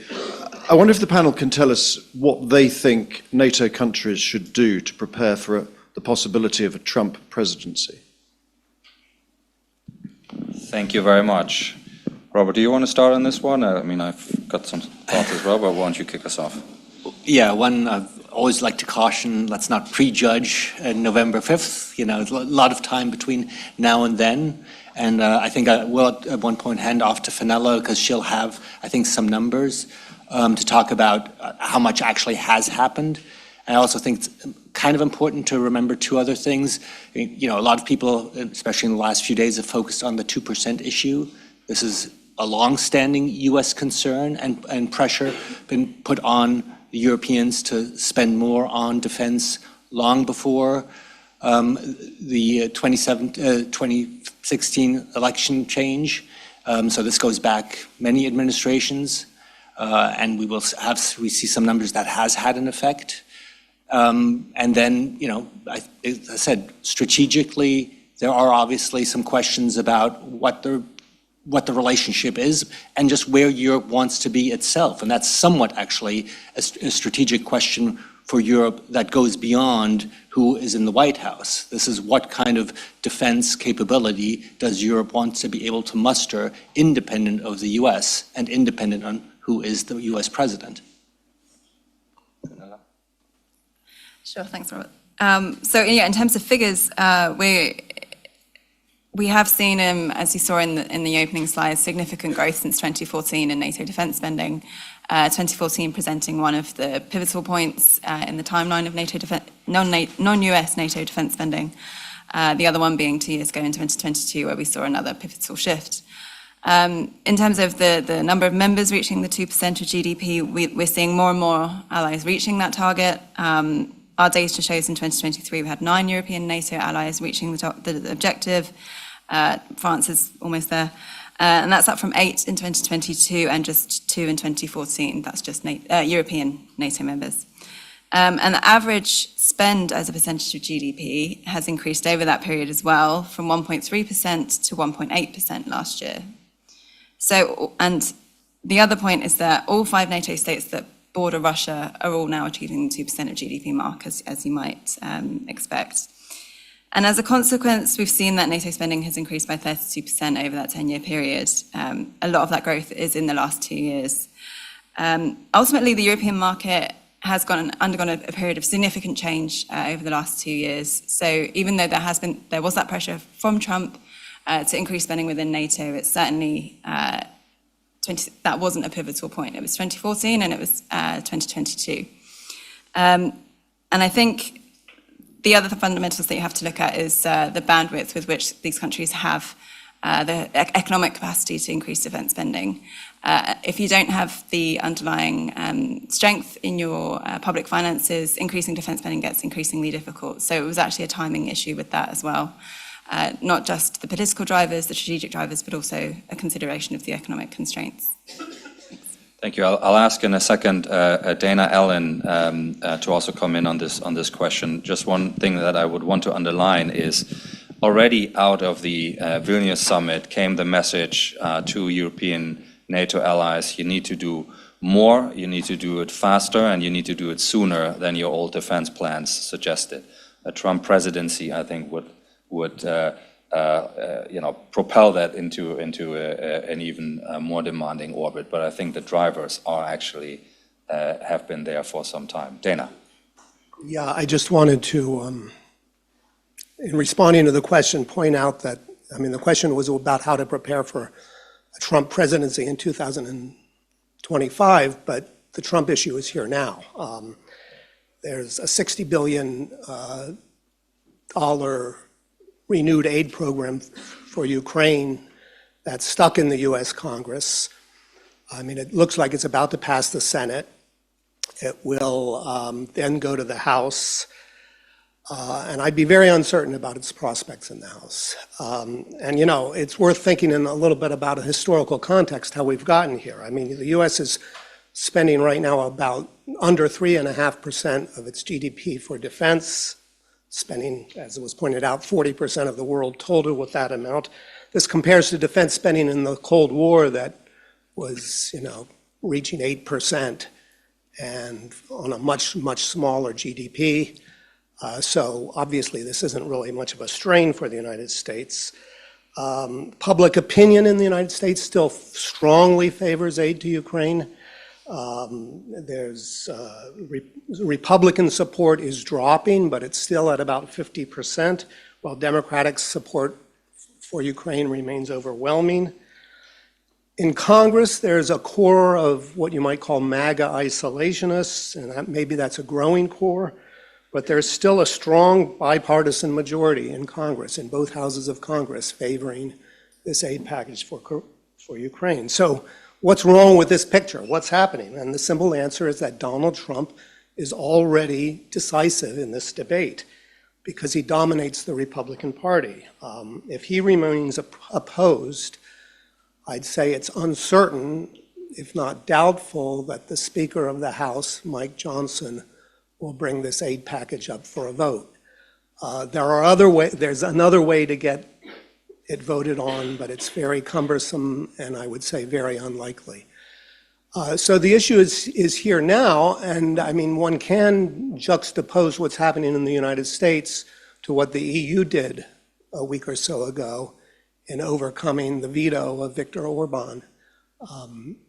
I wonder if the panel can tell us what they think NATO countries should do to prepare for the possibility of a Trump presidency. Thank you very much. Robert, do you want to start on this one? I mean, I've got some thoughts as well, but why don't you kick us off? Yeah, one, I've always like to caution, let's not prejudge November 5th. You know, there's a lot of time between now and then. And I think I will at one point hand off to Fenella because she'll have, I think, some numbers to talk about how much actually has happened. I also think it's kind of important to remember 2 other things. You know, a lot of people, especially in the last few days, have focused on the 2% issue. This is a long-standing U.S. concern and pressure been put on the Europeans to spend more on defense long before the 2016 election change. So this goes back many administrations, and we see some numbers that has had an effect. And then, you know, as I said, strategically, there are obviously some questions about what the relationship is and just where Europe wants to be itself. And that's somewhat actually a strategic question for Europe that goes beyond who is in the White House. This is what kind of defense capability does Europe want to be able to muster independent of the US and independent on who is the US president. Sure, thanks, Robert. So yeah, in terms of figures, we have seen, as you saw in the opening slides, significant growth since 2014 in NATO defence spending. 2014 presenting one of the pivotal points in the timeline of NATO non-US NATO defence spending. The other one being 2 years ago in 2022, where we saw another pivotal shift. In terms of the number of members reaching the 2% of GDP, we're seeing more and more allies reaching that target. Our data shows in 2023 we had 9 European NATO allies reaching the objective. France is almost there. And that's up from 8 in 2022 and just 2 in 2014. That's just European NATO members. And the average spend as a percentage of GDP has increased over that period as well, from 1.3% to 1.8% last year. So, and the other point is that all 5 NATO states that border Russia are all now achieving the 2% of GDP mark, as you might expect. And as a consequence, we've seen that NATO spending has increased by 32% over that 10-year period. A lot of that growth is in the last 2 years. Ultimately, the European market has undergone a period of significant change over the last 2 years. So even though there was that pressure from Trump to increase spending within NATO, it's certainly that wasn't a pivotal point. It was 2014 and it was 2022. And I think the other fundamentals that you have to look at is the bandwidth with which these countries have the economic capacity to increase defence spending. If you don't have the underlying strength in your public finances, increasing defence spending gets increasingly difficult. So it was actually a timing issue with that as well. Not just the political drivers, the strategic drivers, but also a consideration of the economic constraints. Thank you. I'll ask in a second Dana Allen to also come in on this question. Just one thing that I would want to underline is already out of the Vilnius summit came the message to European NATO allies: you need to do more, you need to do it faster, and you need to do it sooner than your old defense plans suggested. A Trump presidency, I think, would propel that into an even more demanding orbit. But I think the drivers are actually have been there for some time. Dana. Yeah, I just wanted to, in responding to the question, point out that I mean, the question was about how to prepare for a Trump presidency in 2025, but the Trump issue is here now. There's a $60 billion renewed aid program for Ukraine that's stuck in the US Congress. I mean, it looks like it's about to pass the Senate. It will then go to the House. And I'd be very uncertain about its prospects in the House. And, you know, it's worth thinking in a little bit about a historical context, how we've gotten here. I mean, the US is spending right now about under 3.5% of its GDP for defense, spending, as it was pointed out, 40% of the world total with that amount. This compares to defense spending in the Cold War that was, you know, reaching 8% and on a much, much smaller GDP. So obviously this isn't really much of a strain for the United States. Public opinion in the United States still strongly favors aid to Ukraine. Republican support is dropping, but it's still at about 50%, while Democratic support for Ukraine remains overwhelming. In Congress, there's a core of what you might call MAGA isolationists, and maybe that's a growing core, but there's still a strong bipartisan majority in Congress, in both houses of Congress, favoring this aid package for Ukraine. So what's wrong with this picture? What's happening? And the simple answer is that Donald Trump is already decisive in this debate because he dominates the Republican Party. If he remains opposed, I'd say it's uncertain, if not doubtful, that the Speaker of the House, Mike Johnson, will bring this aid package up for a vote. There's another way to get it voted on, but it's very cumbersome and I would say very unlikely. So the issue is here now, and I mean, one can juxtapose what's happening in the United States to what the EU did a week or so ago in overcoming the veto of Viktor Orban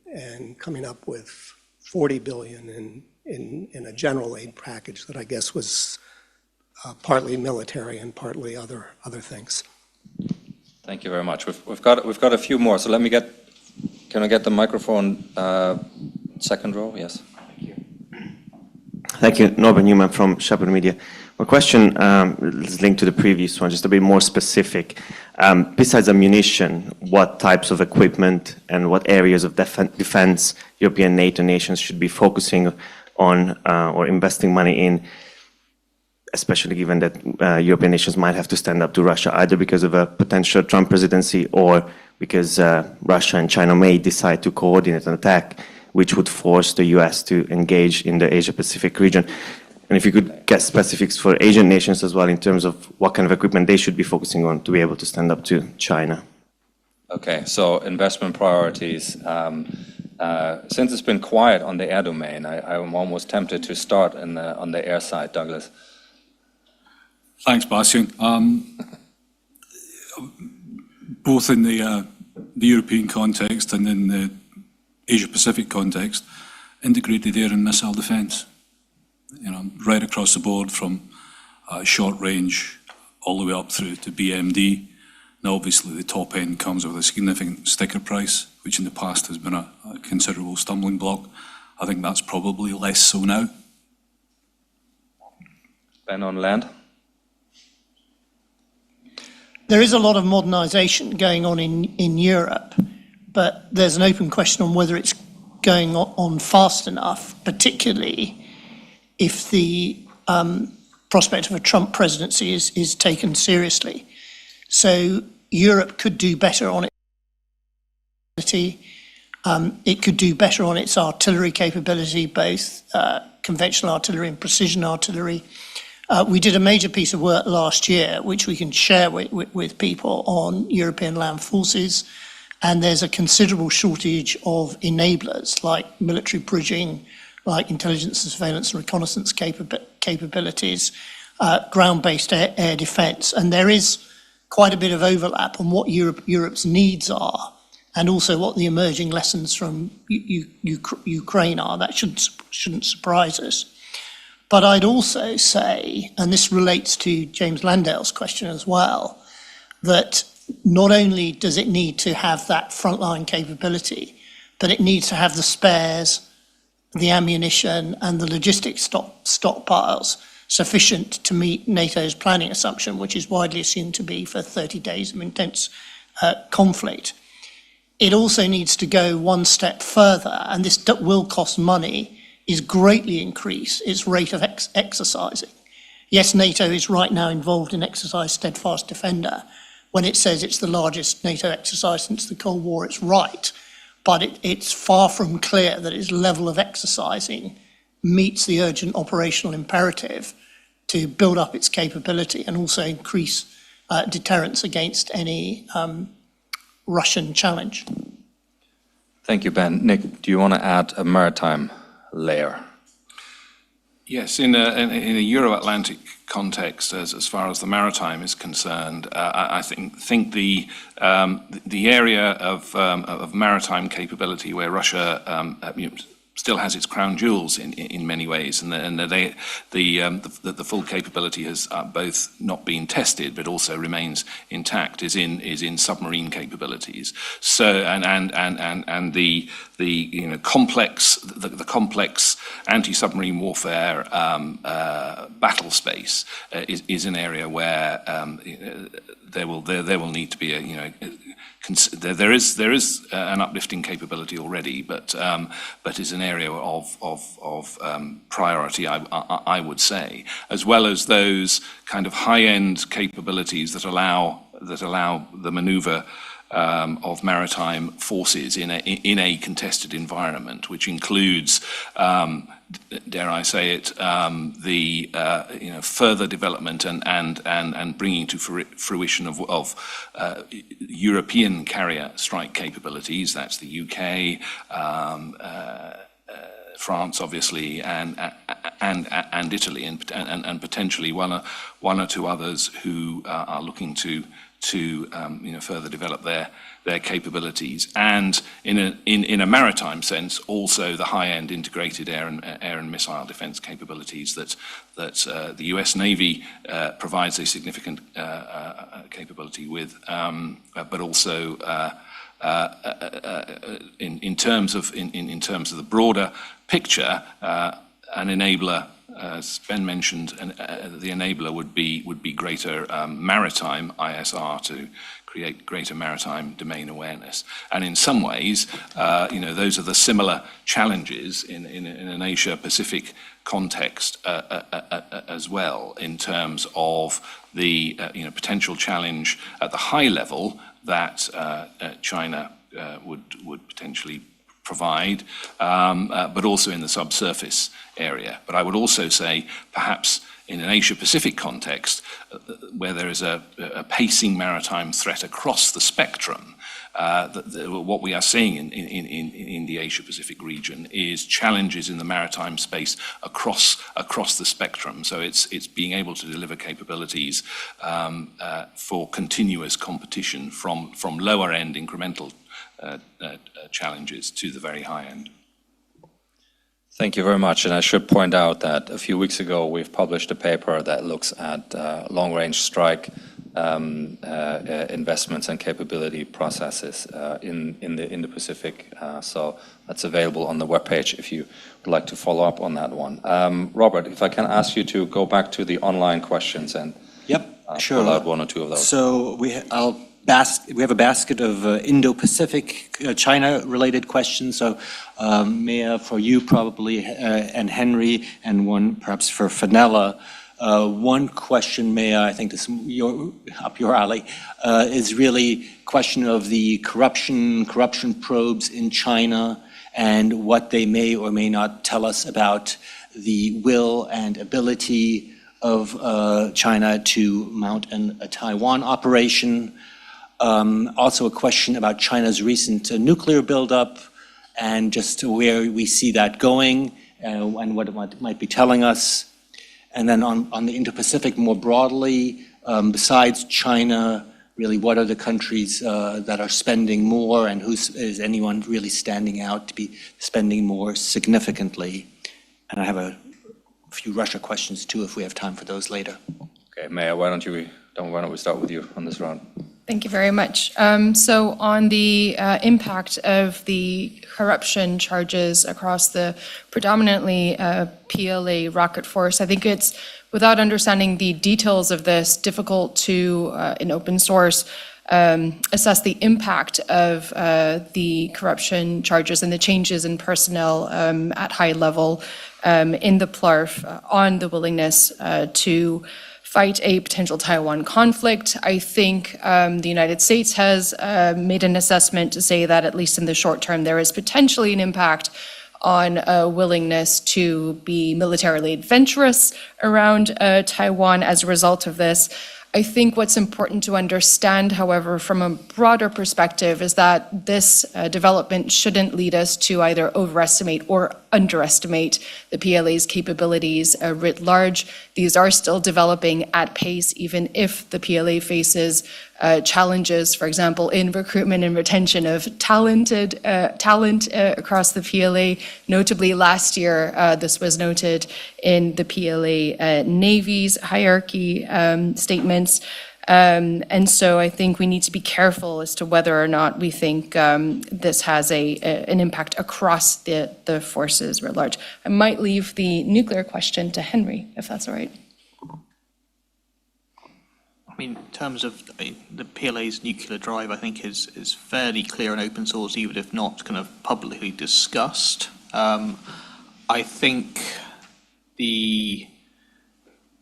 and coming up with $40 billion in a general aid package that I guess was partly military and partly other things. Thank you very much. We've got a few more. So can I get the microphone, second row? Yes. Thank you. Norbert Newman from Shepherd Media. My question is linked to the previous one, just a bit more specific. Besides ammunition, what types of equipment and what areas of defense European NATO nations should be focusing on or investing money in, especially given that European nations might have to stand up to Russia, either because of a potential Trump presidency or because Russia and China may decide to coordinate an attack, which would force the US to engage in the Asia-Pacific region. And if you could get specifics for Asian nations as well in terms of what kind of equipment they should be focusing on to be able to stand up to China. Okay, so investment priorities. Since it's been quiet on the air domain, I'm almost tempted to start on the air side. Douglas. Thanks, Bastian. Both in the European context and in the Asia-Pacific context, integrated air and missile defence. You know, right across the board from short range all the way up through to BMD. Now, obviously, the top end comes with a significant sticker price, which in the past has been a considerable stumbling block. I think that's probably less so now. Ben, on land? There is a lot of modernisation going on in Europe, but there's an open question on whether it's going on fast enough, particularly if the prospect of a Trump presidency is taken seriously. So Europe could do better on its it could do better on its artillery capability, both conventional artillery and precision artillery. We did a major piece of work last year, which we can share with people on European land forces, and there's a considerable shortage of enablers like military bridging, like intelligence and surveillance and reconnaissance capabilities, ground-based air defence. And there is quite a bit of overlap on what Europe's needs are and also what the emerging lessons from Ukraine are. That shouldn't surprise us. But I'd also say, and this relates to James Landale's question as well, that not only does it need to have that frontline capability, but it needs to have the spares, the ammunition, and the logistics stockpiles sufficient to meet NATO's planning assumption, which is widely assumed to be for 30 days of intense conflict. It also needs to go one step further, and this will cost money, is greatly increase its rate of exercising. Yes, NATO is right now involved in Exercise Steadfast Defender. When it says it's the largest NATO exercise since the Cold War, it's right. But it's far from clear that its level of exercising meets the urgent operational imperative to build up its capability and also increase deterrence against any Russian challenge. Thank you, Ben. Nick, do you want to add a maritime layer? Yes, in a Euro-Atlantic context, as far as the maritime is concerned, I think the area of maritime capability where Russia still has its crown jewels in many ways, and the full capability has both not been tested but also remains intact, is in submarine capabilities. So and the complex anti-submarine warfare battle space is an area where there will need to be there is an uplifting capability already, but is an area of priority, I would say, as well as those kind of high-end capabilities that allow the manoeuvre of maritime forces in a contested environment, which includes, dare I say it, the further development and bringing to fruition of European carrier strike capabilities. That's the UK, France, obviously, and Italy, and potentially one or two others who are looking to further develop their capabilities, and in a maritime sense, also the high-end integrated air and missile defense capabilities that the U.S. Navy provides a significant capability with, but also in terms of the broader picture, an enabler. As Ben mentioned, the enabler would be greater maritime ISR to create greater maritime domain awareness. And in some ways, those are the similar challenges in an Asia-Pacific context as well, in terms of the potential challenge at the high level that China would potentially provide, but also in the subsurface area. But I would also say, perhaps in an Asia-Pacific context, where there is a pacing maritime threat across the spectrum, what we are seeing in the Asia-Pacific region is challenges in the maritime space across the spectrum. So it's being able to deliver capabilities for continuous competition from lower-end incremental challenges to the very high end. Thank you very much. And I should point out that a few weeks ago, we've published a paper that looks at long-range strike investments and capability processes in the Pacific. So that's available on the webpage if you would like to follow up on that one. Robert, if I can ask you to go back to the online questions and pull out one or two of those. So we have a basket of Indo-Pacific, China-related questions. So, Maya, for you probably, and Henry, and one perhaps for Fenella. One question, Maya, I think this is up your alley, is really question of the corruption probes in China, and what they may or may not tell us about the will and ability of China to mount a Taiwan operation. Also a question about China's recent nuclear buildup and just where we see that going and what it might be telling us. And then on the Indo-Pacific more broadly, besides China, really what are the countries that are spending more, and is anyone really standing out to be spending more significantly? And I have a few Russia questions too, if we have time for those later. Okay, Maya, why don't we start with you on this round? Thank you very much. So on the impact of the corruption charges across the predominantly PLA rocket force, I think it's, without understanding the details of this, difficult to, in open source, assess the impact of the corruption charges and the changes in personnel at high level in the PLARF on the willingness to fight a potential Taiwan conflict. I think the United States has made an assessment to say that at least in the short term there is potentially an impact on a willingness to be militarily adventurous around Taiwan as a result of this. I think what's important to understand, however, from a broader perspective, is that this development shouldn't lead us to either overestimate or underestimate the PLA's capabilities writ large. These are still developing at pace, even if the PLA faces challenges, for example, in recruitment and retention of talent across the PLA. Notably, last year, this was noted in the PLA Navy's hierarchy statements. And so I think we need to be careful as to whether or not we think this has an impact across the forces writ large. I might leave the nuclear question to Henry, if that's all right. I mean, in terms of the PLA's nuclear drive, I think is fairly clear and open source, even if not kind of publicly discussed. I think the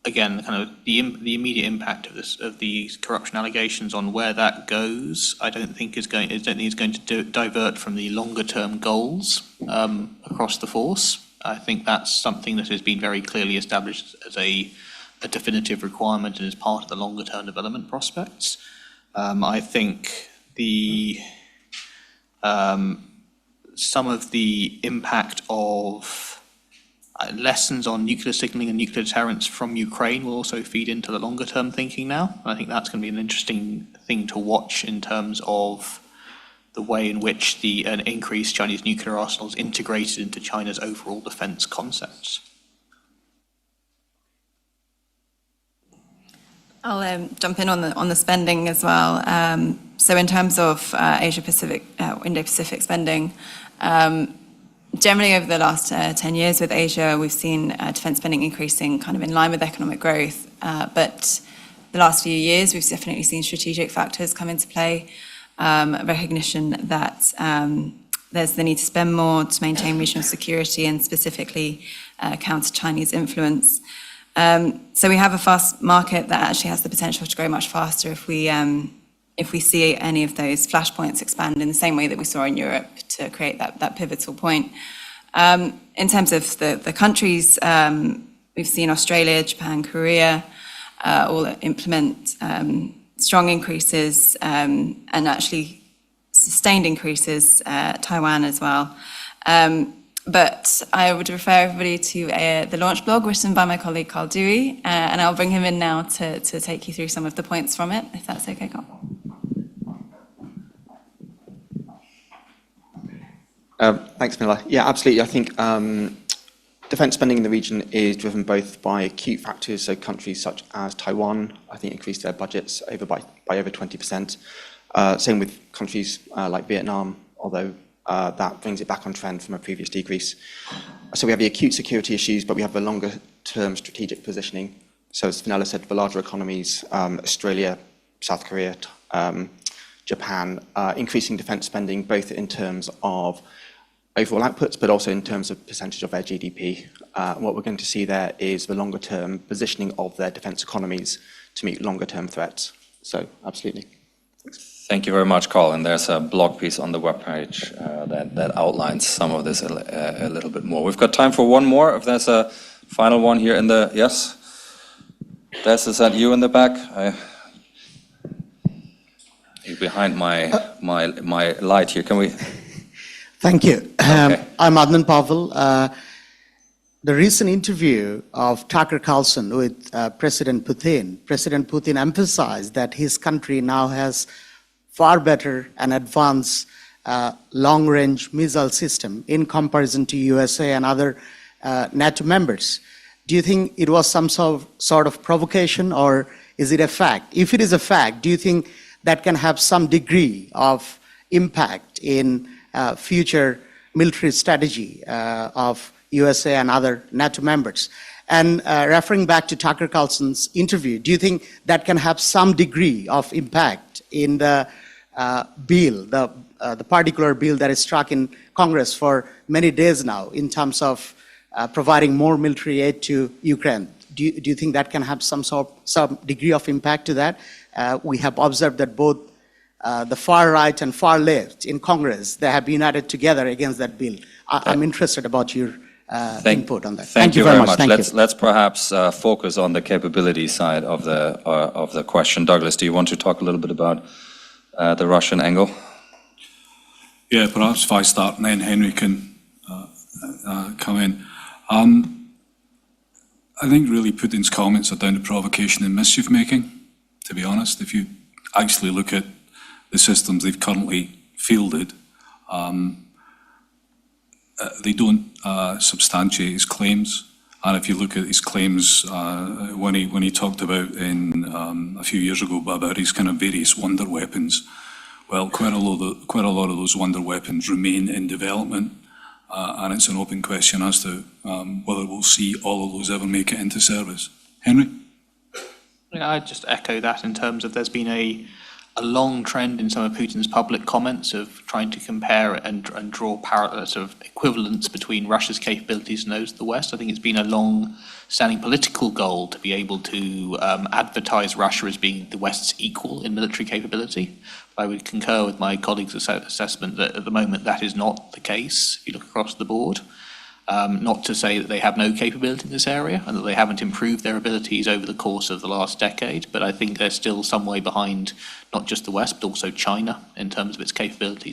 immediate impact of these corruption allegations on where that goes, I don't think is going to divert from the longer term goals across the force. I think that's something that has been very clearly established as a definitive requirement and is part of the longer term development prospects. I think some of the impact of lessons on nuclear signaling and nuclear deterrence from Ukraine will also feed into the longer term thinking now. I think that's going to be an interesting thing to watch in terms of the way in which an increased Chinese nuclear arsenal is integrated into China's overall defense concepts. I'll jump in on the spending as well. So in terms of Asia-Pacific, Indo-Pacific spending, generally over the last 10 years with Asia, we've seen defense spending increasing kind of in line with economic growth. But the last few years, we've definitely seen strategic factors come into play, recognition that there's the need to spend more to maintain regional security and specifically counter Chinese influence. So we have a fast market that actually has the potential to grow much faster if we see any of those flashpoints expand in the same way that we saw in Europe to create that pivotal point. In terms of the countries, we've seen Australia, Japan, Korea all implement strong increases and actually sustained increases, Taiwan as well. But I would refer everybody to the launch blog written by my colleague Carl Dewey, and I'll bring him in now to take you through some of the points from it, if that's okay, Carl. Thanks, Mila. Yeah, absolutely. I think defence spending in the region is driven both by acute factors, so countries such as Taiwan, I think, increased their budgets by over 20%. Same with countries like Vietnam, although that brings it back on trend from a previous decrease. So we have the acute security issues, but we have the longer-term strategic positioning. So as Fenella said, the larger economies, Australia, South Korea, Japan, increasing defence spending both in terms of overall outputs, but also in terms of percentage of their GDP. What we're going to see there is the longer-term positioning of their defence economies to meet longer-term threats. So absolutely. Thank you very much, Carl. And there's a blog piece on the webpage that outlines some of this a little bit more. We've got time for one more. If there's a final one here in the, yes? Des, is that you in the back? You're behind my light here. Can we? Thank you. Okay. I'm Adnan Pavel. The recent interview of Tucker Carlson with President Putin emphasized that his country now has far better and advanced long-range missile system in comparison to USA and other NATO members. Do you think it was some sort of provocation, or is it a fact? If it is a fact, do you think that can have some degree of impact in future military strategy of USA and other NATO members? And referring back to Tucker Carlson's interview, do you think that can have some degree of impact in the bill, the particular bill that is struck in Congress for many days now in terms of providing more military aid to Ukraine? Do you think that can have some degree of impact to that? We have observed that both the far right and far left in Congress, they have united together against that bill. I'm interested about your input on that. Thank you very much. Let's perhaps focus on the capability side of the question. Douglas, do you want to talk a little bit about the Russian angle? Yeah, perhaps if I start and then Henry can come in. I think really Putin's comments are down to provocation and mischief making, to be honest. If you actually look at the systems they've currently fielded, they don't substantiate his claims. And if you look at his claims, when he talked about a few years ago about his kind of various wonder weapons, well, quite a lot of those wonder weapons remain in development, and it's an open question as to whether we'll see all of those ever make it into service. Henry? Yeah, I'd just echo that in terms of there's been a long trend in some of Putin's public comments of trying to compare and draw sort of equivalence between Russia's capabilities and those of the West. I think it's been a long-standing political goal to be able to advertise Russia as being the West's equal in military capability. I would concur with my colleague's assessment that at the moment that is not the case if you look across the board. Not to say that they have no capability in this area and that they haven't improved their abilities over the course of the last decade, but I think they're still some way behind not just the West, but also China in terms of its capabilities.